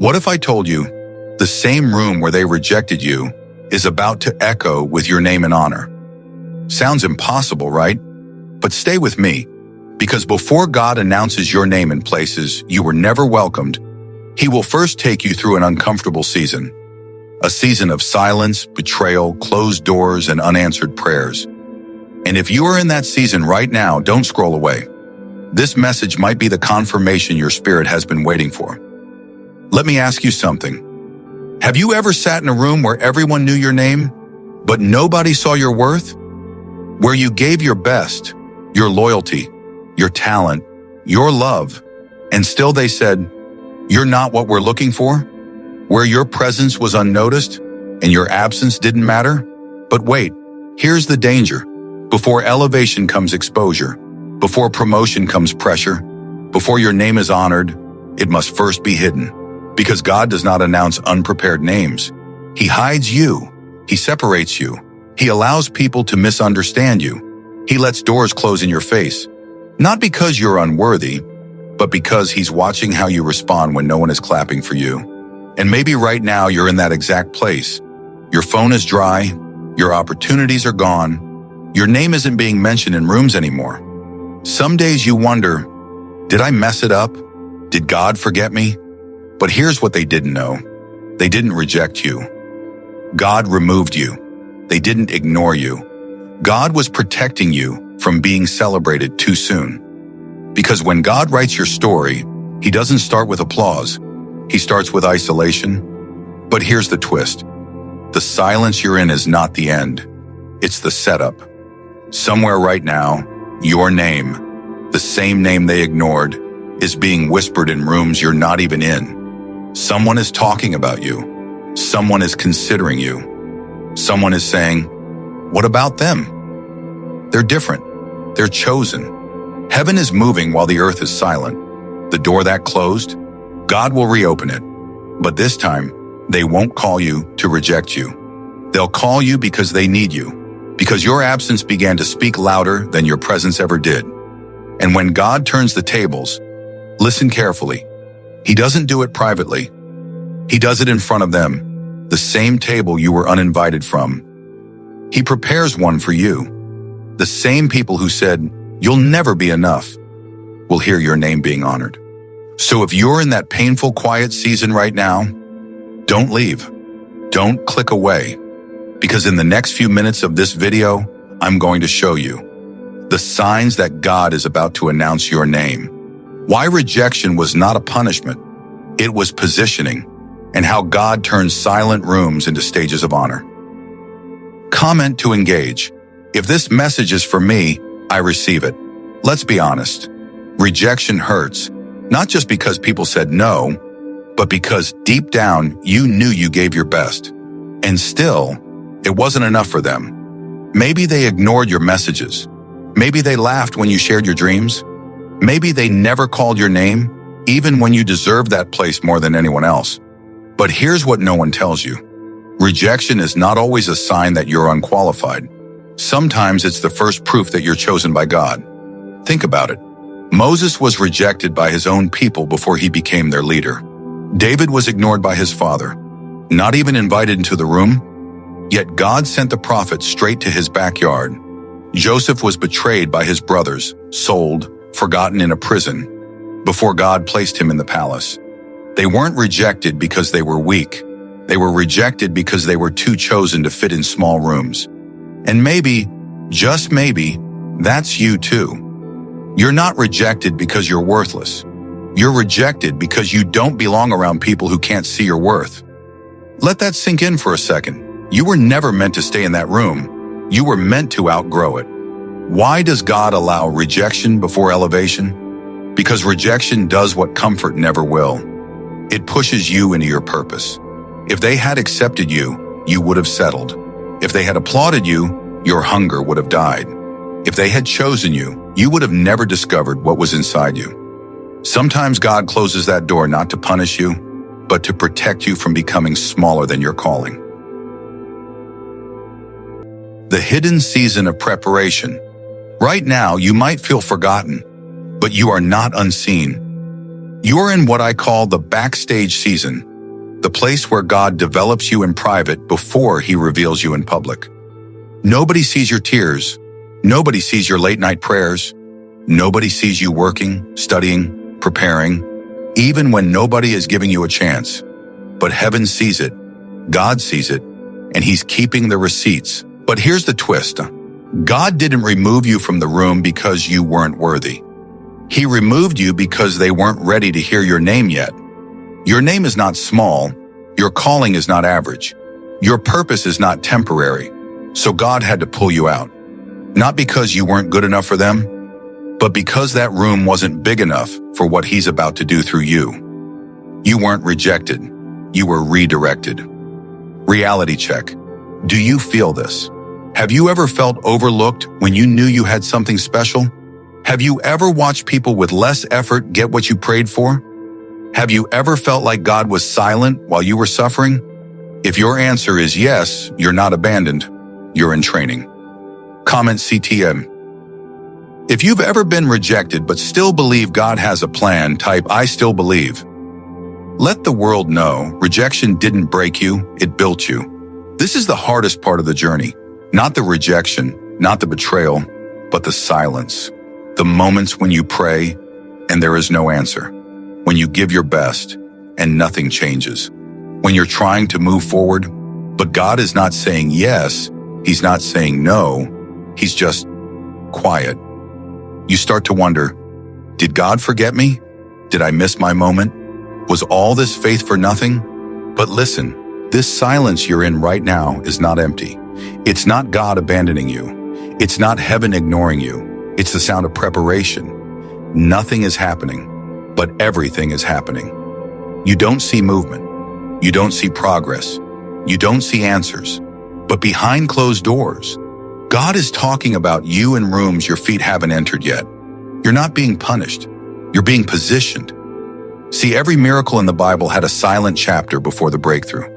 What if I told you the same room where they rejected you is about to echo with your name and honor? Sounds impossible, right? But stay with me, because before God announces your name in places you were never welcomed, He will first take you through an uncomfortable season. A season of silence, betrayal, closed doors, and unanswered prayers. And if you are in that season right now, don't scroll away. This message might be the confirmation your spirit has been waiting for. Let me ask you something. Have you ever sat in a room where everyone knew your name, but nobody saw your worth? Where you gave your best, your loyalty, your talent, your love, and still they said, "You're not what we're looking for"? Where your presence was unnoticed and your absence didn't matter? But wait, here's the danger. Before elevation comes exposure. Before promotion comes pressure. Before your name is honored, it must first be hidden. Because God does not announce unprepared names. He hides you. He separates you. He allows people to misunderstand you. He lets doors close in your face. Not because you're unworthy, but because He's watching how you respond when no one is clapping for you. And maybe right now you're in that exact place. Your phone is dry. Your opportunities are gone. Your name isn't being mentioned in rooms anymore. Some days you wonder, did I mess it up? Did God forget me? But here's what they didn't know. They didn't reject you. God removed you. They didn't ignore you. God was protecting you from being celebrated too soon. Because when God writes your story, He doesn't start with applause. He starts with isolation. But here's the twist. The silence you're in is not the end. It's the setup. Somewhere right now, your name, the same name they ignored, is being whispered in rooms you're not even in. Someone is talking about you. Someone is considering you. Someone is saying, "What about them?" They're different. They're chosen. Heaven is moving while the earth is silent. The door that closed, God will reopen it. But this time, they won't call you to reject you. They'll call you because they need you. Because your absence began to speak louder than your presence ever did. And when God turns the tables, listen carefully. He doesn't do it privately. He does it in front of them, the same table you were uninvited from. He prepares one for you. The same people who said, "You'll never be enough," will hear your name being honored. So if you're in that painful, quiet season right now, don't leave. Don't click away. Because in the next few minutes of this video, I'm going to show you the signs that God is about to announce your name. Why rejection was not a punishment. It was positioning, and how God turns silent rooms into stages of honor. Comment to engage. If this message is for me, I receive it. Let's be honest. Rejection hurts, not just because people said no, but because deep down you knew you gave your best. And still, it wasn't enough for them. Maybe they ignored your messages. Maybe they laughed when you shared your dreams. Maybe they never called your name, even when you deserved that place more than anyone else. But here's what no one tells you. Rejection is not always a sign that you're unqualified. Sometimes it's the first proof that you're chosen by God. Think about it. Moses was rejected by his own people before he became their leader. David was ignored by his father, not even invited into the room. Yet God sent the prophet straight to his backyard. Joseph was betrayed by his brothers, sold, forgotten in a prison, before God placed him in the palace. They weren't rejected because they were weak. They were rejected because they were too chosen to fit in small rooms. And maybe, just maybe, that's you too. You're not rejected because you're worthless. You're rejected because you don't belong around people who can't see your worth. Let that sink in for a second. You were never meant to stay in that room. You were meant to outgrow it. Why does God allow rejection before elevation? Because rejection does what comfort never will. It pushes you into your purpose. If they had accepted you, you would have settled. If they had applauded you, your hunger would have died. If they had chosen you, you would have never discovered what was inside you. Sometimes God closes that door not to punish you, but to protect you from becoming smaller than your calling. The hidden season of preparation. Right now, you might feel forgotten, but you are not unseen. You're in what I call the backstage season, the place where God develops you in private before He reveals you in public. Nobody sees your tears. Nobody sees your late-night prayers. Nobody sees you working, studying, preparing, even when nobody is giving you a chance. But heaven sees it, God sees it, and He's keeping the receipts. But here's the twist. God didn't remove you from the room because you weren't worthy. He removed you because they weren't ready to hear your name yet. Your name is not small. Your calling is not average. Your purpose is not temporary. So God had to pull you out. Not because you weren't good enough for them, but because that room wasn't big enough for what He's about to do through you. You weren't rejected. You were redirected. Reality check. Do you feel this? Have you ever felt overlooked when you knew you had something special? Have you ever watched people with less effort get what you prayed for? Have you ever felt like God was silent while you were suffering? If your answer is yes, you're not abandoned. You're in training. Comment CTM. If you've ever been rejected but still believe God has a plan, type I still believe. Let the world know rejection didn't break you, it built you. This is the hardest part of the journey. Not the rejection, not the betrayal, but the silence. The moments when you pray and there is no answer. When you give your best and nothing changes. When you're trying to move forward, but God is not saying yes, He's not saying no, He's just quiet. You start to wonder, did God forget me? Did I miss my moment? Was all this faith for nothing? But listen, this silence you're in right now is not empty. It's not God abandoning you. It's not heaven ignoring you. It's the sound of preparation. Nothing is happening, but everything is happening. You don't see movement. You don't see progress. You don't see answers. But behind closed doors, God is talking about you in rooms your feet haven't entered yet. You're not being punished. You're being positioned. See, every miracle in the Bible had a silent chapter before the breakthrough.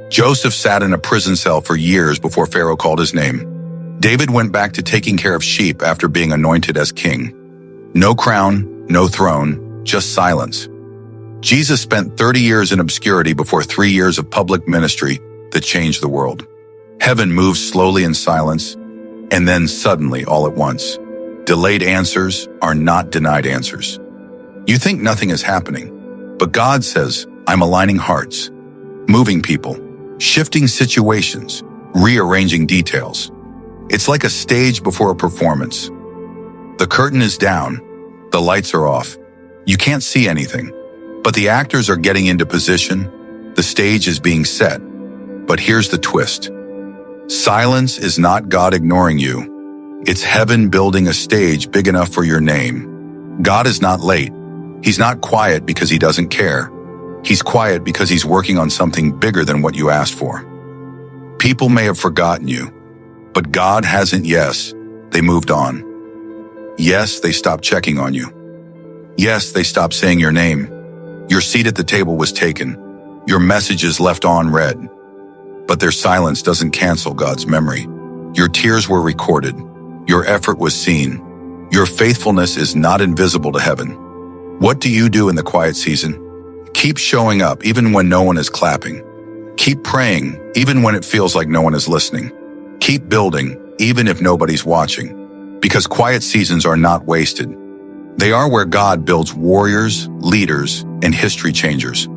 Joseph sat in a prison cell for years before Pharaoh called his name. David went back to taking care of sheep after being anointed as king. No crown, no throne, just silence. Jesus spent 30 years in obscurity before 3 years of public ministry that changed the world. Heaven moves slowly in silence, and then suddenly all at once. Delayed answers are not denied answers. You think nothing is happening, but God says, I'm aligning hearts, moving people, shifting situations, rearranging details. It's like a stage before a performance. The curtain is down, the lights are off. You can't see anything, but the actors are getting into position, the stage is being set. But here's the twist. Silence is not God ignoring you. It's heaven building a stage big enough for your name. God is not late. He's not quiet because He doesn't care. He's quiet because He's working on something bigger than what you asked for. People may have forgotten you, but God hasn't. Yes, they moved on. Yes, they stopped checking on you. Yes, they stopped saying your name. Your seat at the table was taken. Your messages left unread. But their silence doesn't cancel God's memory. Your tears were recorded. Your effort was seen. Your faithfulness is not invisible to heaven. What do you do in the quiet season? Keep showing up even when no one is clapping. Keep praying even when it feels like no one is listening. Keep building even if nobody's watching. Because quiet seasons are not wasted. They are where God builds warriors, leaders, and history changers.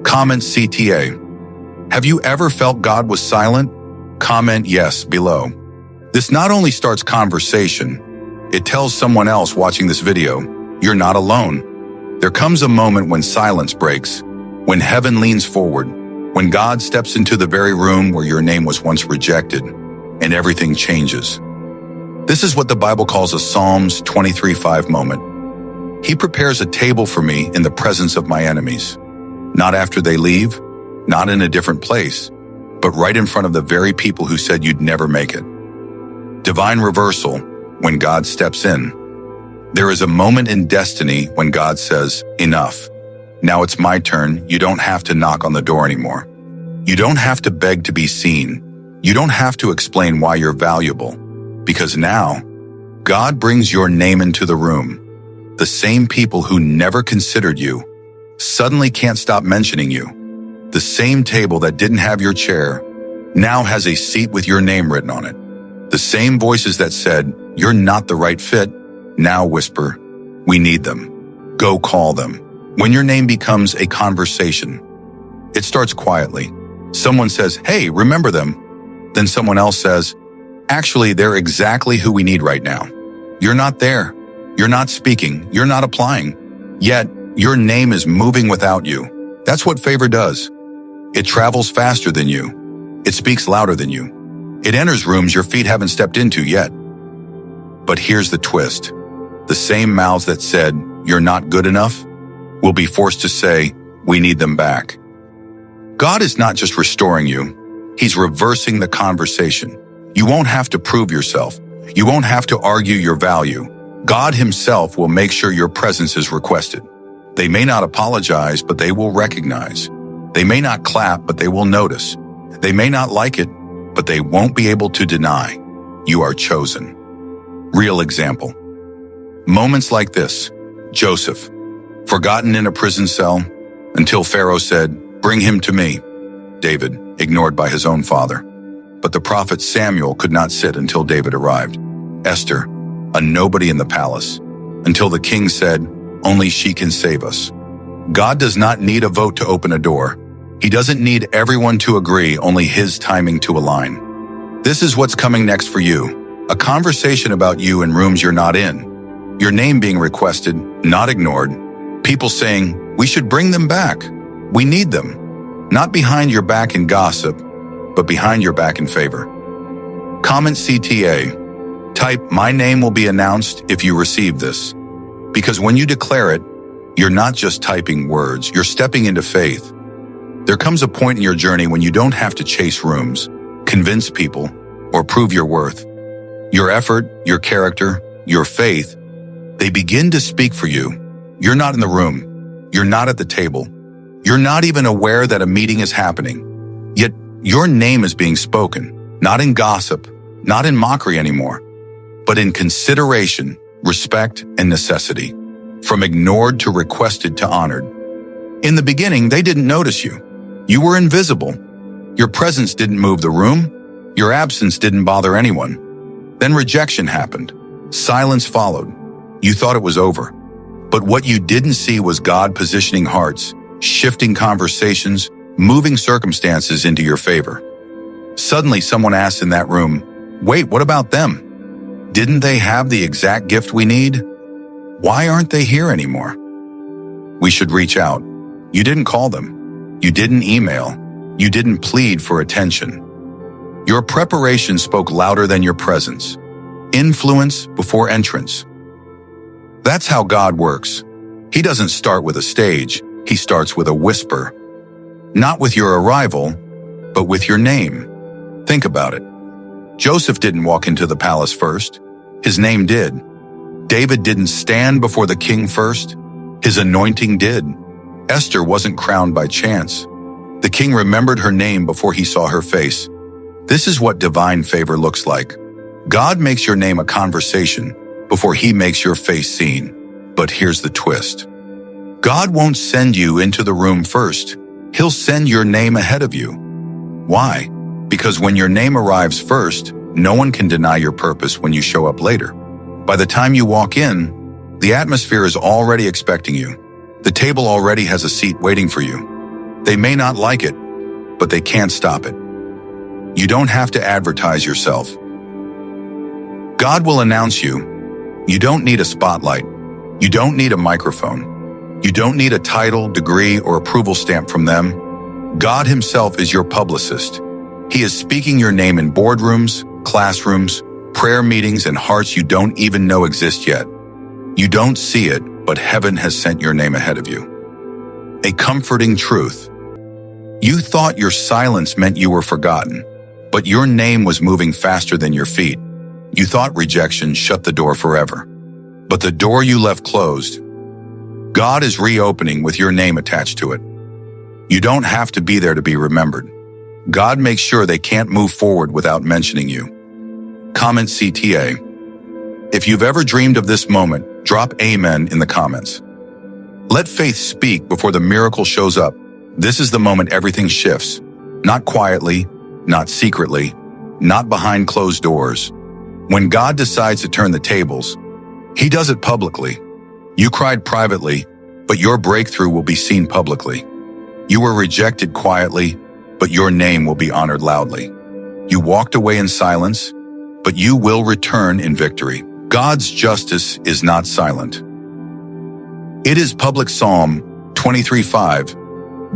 Comment CTA. Have you ever felt God was silent? Comment yes below. This not only starts conversation, it tells someone else watching this video, you're not alone. There comes a moment when silence breaks, when heaven leans forward, when God steps into the very room where your name was once rejected, and everything changes. This is what the Bible calls a Psalms 23:5 moment. He prepares a table for me in the presence of my enemies. Not after they leave, not in a different place, but right in front of the very people who said you'd never make it. Divine reversal when God steps in. There is a moment in destiny when God says, enough. Now it's my turn. You don't have to knock on the door anymore. You don't have to beg to be seen. You don't have to explain why you're valuable. Because now, God brings your name into the room. The same people who never considered you suddenly can't stop mentioning you. The same table that didn't have your chair now has a seat with your name written on it. The same voices that said, "You're not the right fit," now whisper, "We need them. Go call them." When your name becomes a conversation, it starts quietly. Someone says, "Hey, remember them?" Then someone else says, "Actually, they're exactly who we need right now." You're not there. You're not speaking. You're not applying. Yet, your name is moving without you. That's what favor does. It travels faster than you. It speaks louder than you. It enters rooms your feet haven't stepped into yet. But here's the twist. The same mouths that said, "You're not good enough," will be forced to say, "We need them back." God is not just restoring you. He's reversing the conversation. You won't have to prove yourself. You won't have to argue your value. God himself will make sure your presence is requested. They may not apologize, but they will recognize. They may not clap, but they will notice. They may not like it, but they won't be able to deny. You are chosen. Real example. Moments like this. Joseph, forgotten in a prison cell until Pharaoh said, "Bring him to me." David, ignored by his own father. But the prophet Samuel could not sit until David arrived. Esther, a nobody in the palace, until the king said, "Only she can save us." God does not need a vote to open a door. He doesn't need everyone to agree, only his timing to align. This is what's coming next for you. A conversation about you in rooms you're not in. Your name being requested, not ignored. People saying, "We should bring them back. We need them." Not behind your back in gossip, but behind your back in favor. Comment CTA. Type, "My name will be announced if you receive this." Because when you declare it, you're not just typing words, you're stepping into faith. There comes a point in your journey when you don't have to chase rooms, convince people, or prove your worth. Your effort, your character, your faith, they begin to speak for you. You're not in the room. You're not at the table. You're not even aware that a meeting is happening. Yet your name is being spoken, not in gossip, not in mockery anymore, but in consideration, respect, and necessity. From ignored to requested to honored. In the beginning, they didn't notice you. You were invisible. Your presence didn't move the room. Your absence didn't bother anyone. Then rejection happened. Silence followed. You thought it was over. But what you didn't see was God positioning hearts, shifting conversations, moving circumstances into your favor. Suddenly, someone asked in that room, "Wait, what about them? Didn't they have the exact gift we need? Why aren't they here anymore?" We should reach out. You didn't call them. You didn't email. You didn't plead for attention. Your preparation spoke louder than your presence. Influence before entrance. That's how God works. He doesn't start with a stage. He starts with a whisper. Not with your arrival, but with your name. Think about it. Joseph didn't walk into the palace first. His name did. David didn't stand before the king first. His anointing did. Esther wasn't crowned by chance. The king remembered her name before he saw her face. This is what divine favor looks like. God makes your name a conversation before he makes your face seen. But here's the twist. God won't send you into the room first. He'll send your name ahead of you. Why? Because when your name arrives first, no one can deny your purpose when you show up later. By the time you walk in, the atmosphere is already expecting you. The table already has a seat waiting for you. They may not like it, but they can't stop it. You don't have to advertise yourself. God will announce you. You don't need a spotlight. You don't need a microphone. You don't need a title, degree, or approval stamp from them. God himself is your publicist. He is speaking your name in boardrooms, classrooms, prayer meetings, and hearts you don't even know exist yet. You don't see it, but heaven has sent your name ahead of you. A comforting truth. You thought your silence meant you were forgotten, but your name was moving faster than your feet. You thought rejection shut the door forever, but the door you left closed. God is reopening with your name attached to it. You don't have to be there to be remembered. God makes sure they can't move forward without mentioning you. Comment CTA. If you've ever dreamed of this moment, drop amen in the comments. Let faith speak before the miracle shows up. This is the moment everything shifts. Not quietly, not secretly, not behind closed doors. When God decides to turn the tables, He does it publicly. You cried privately, but your breakthrough will be seen publicly. You were rejected quietly, but your name will be honored loudly. You walked away in silence, but you will return in victory. God's justice is not silent. It is public. Psalm 23:5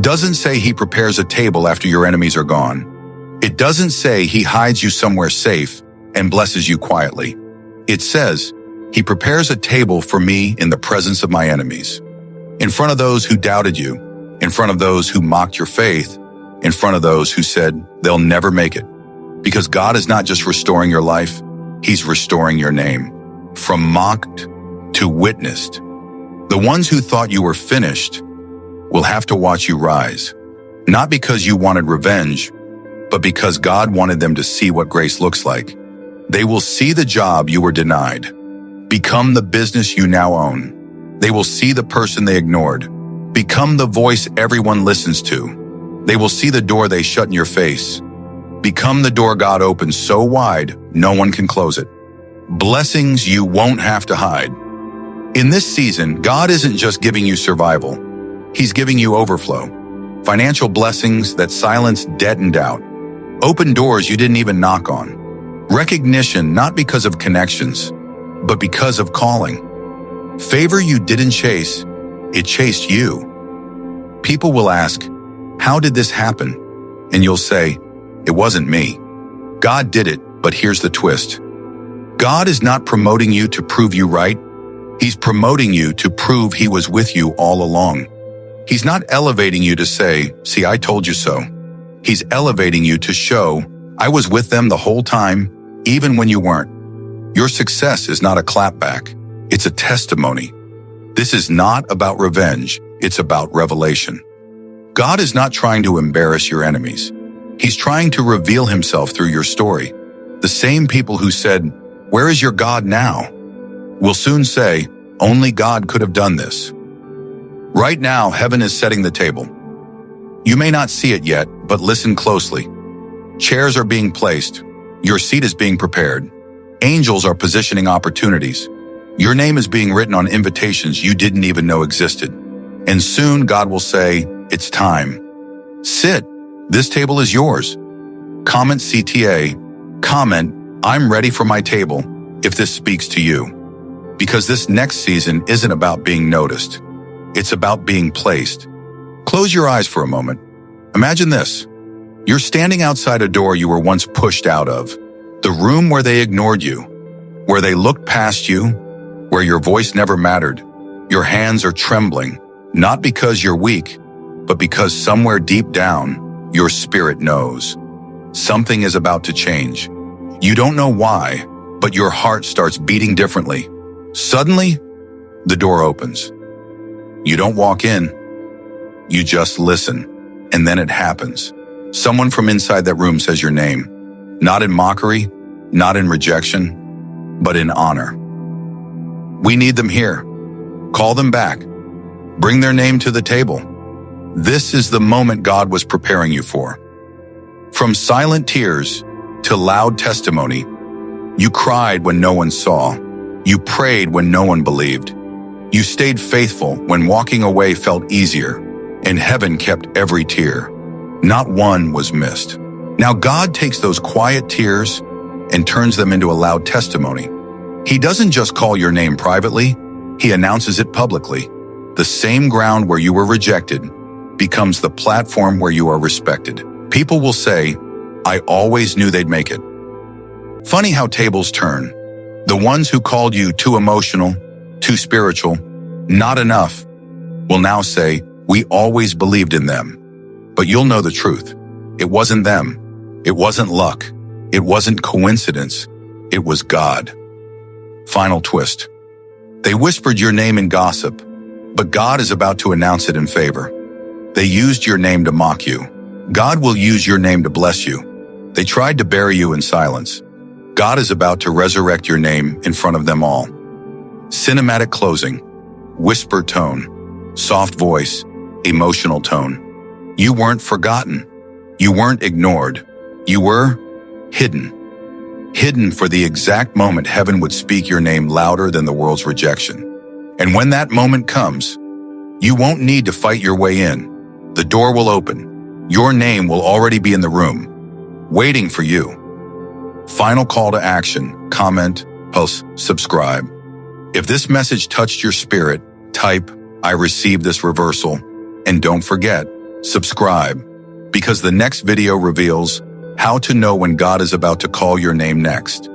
doesn't say He prepares a table after your enemies are gone. It doesn't say He hides you somewhere safe and blesses you quietly. It says, He prepares a table for me in the presence of my enemies. In front of those who doubted you, in front of those who mocked your faith, in front of those who said they'll never make it. Because God is not just restoring your life, He's restoring your name. From mocked to witnessed. The ones who thought you were finished will have to watch you rise. Not because you wanted revenge, but because God wanted them to see what grace looks like. They will see the job you were denied. Become the business you now own. They will see the person they ignored. Become the voice everyone listens to. They will see the door they shut in your face. Become the door God opens so wide, no one can close it. Blessings you won't have to hide. In this season, God isn't just giving you survival. He's giving you overflow. Financial blessings that silence debt and doubt. Open doors you didn't even knock on. Recognition not because of connections, but because of calling. Favor you didn't chase, it chased you. People will ask, how did this happen? And you'll say, it wasn't me. God did it, but here's the twist. God is not promoting you to prove you right. He's promoting you to prove He was with you all along. He's not elevating you to say, see, I told you so. He's elevating you to show, I was with them the whole time, even when you weren't. Your success is not a clapback. It's a testimony. This is not about revenge. It's about revelation. God is not trying to embarrass your enemies. He's trying to reveal Himself through your story. The same people who said, where is your God now? Will soon say, only God could have done this. Right now, heaven is setting the table. You may not see it yet, but listen closely. Chairs are being placed. Your seat is being prepared. Angels are positioning opportunities. Your name is being written on invitations you didn't even know existed. And soon God will say, it's time. Sit. This table is yours. Comment CTA. Comment, I'm ready for my table, if this speaks to you. Because this next season isn't about being noticed. It's about being placed. Close your eyes for a moment. Imagine this. You're standing outside a door you were once pushed out of. The room where they ignored you. Where they looked past you. Where your voice never mattered. Your hands are trembling. Not because you're weak, but because somewhere deep down, your spirit knows. Something is about to change. You don't know why, but your heart starts beating differently. Suddenly, the door opens. You don't walk in. You just listen. And then it happens. Someone from inside that room says your name. Not in mockery, not in rejection, but in honor. We need them here. Call them back. Bring their name to the table. This is the moment God was preparing you for. From silent tears to loud testimony, you cried when no one saw. You prayed when no one believed. You stayed faithful when walking away felt easier, and heaven kept every tear. Not one was missed. Now God takes those quiet tears and turns them into a loud testimony. He doesn't just call your name privately, He announces it publicly. The same ground where you were rejected becomes the platform where you are respected. People will say, I always knew they'd make it. Funny how tables turn. The ones who called you too emotional, too spiritual, not enough, will now say, we always believed in them. But you'll know the truth. It wasn't them. It wasn't luck. It wasn't coincidence. It was God. Final twist. They whispered your name in gossip, but God is about to announce it in favor. They used your name to mock you. God will use your name to bless you. They tried to bury you in silence. God is about to resurrect your name in front of them all. Cinematic closing, whisper tone, soft voice, emotional tone. You weren't forgotten. You weren't ignored. You were hidden. Hidden for the exact moment heaven would speak your name louder than the world's rejection. And when that moment comes, you won't need to fight your way in. The door will open. Your name will already be in the room, waiting for you. Final call to action: comment, post, subscribe. If this message touched your spirit, type, "I received this reversal." And don't forget, subscribe, because the next video reveals how to know when God is about to call your name next.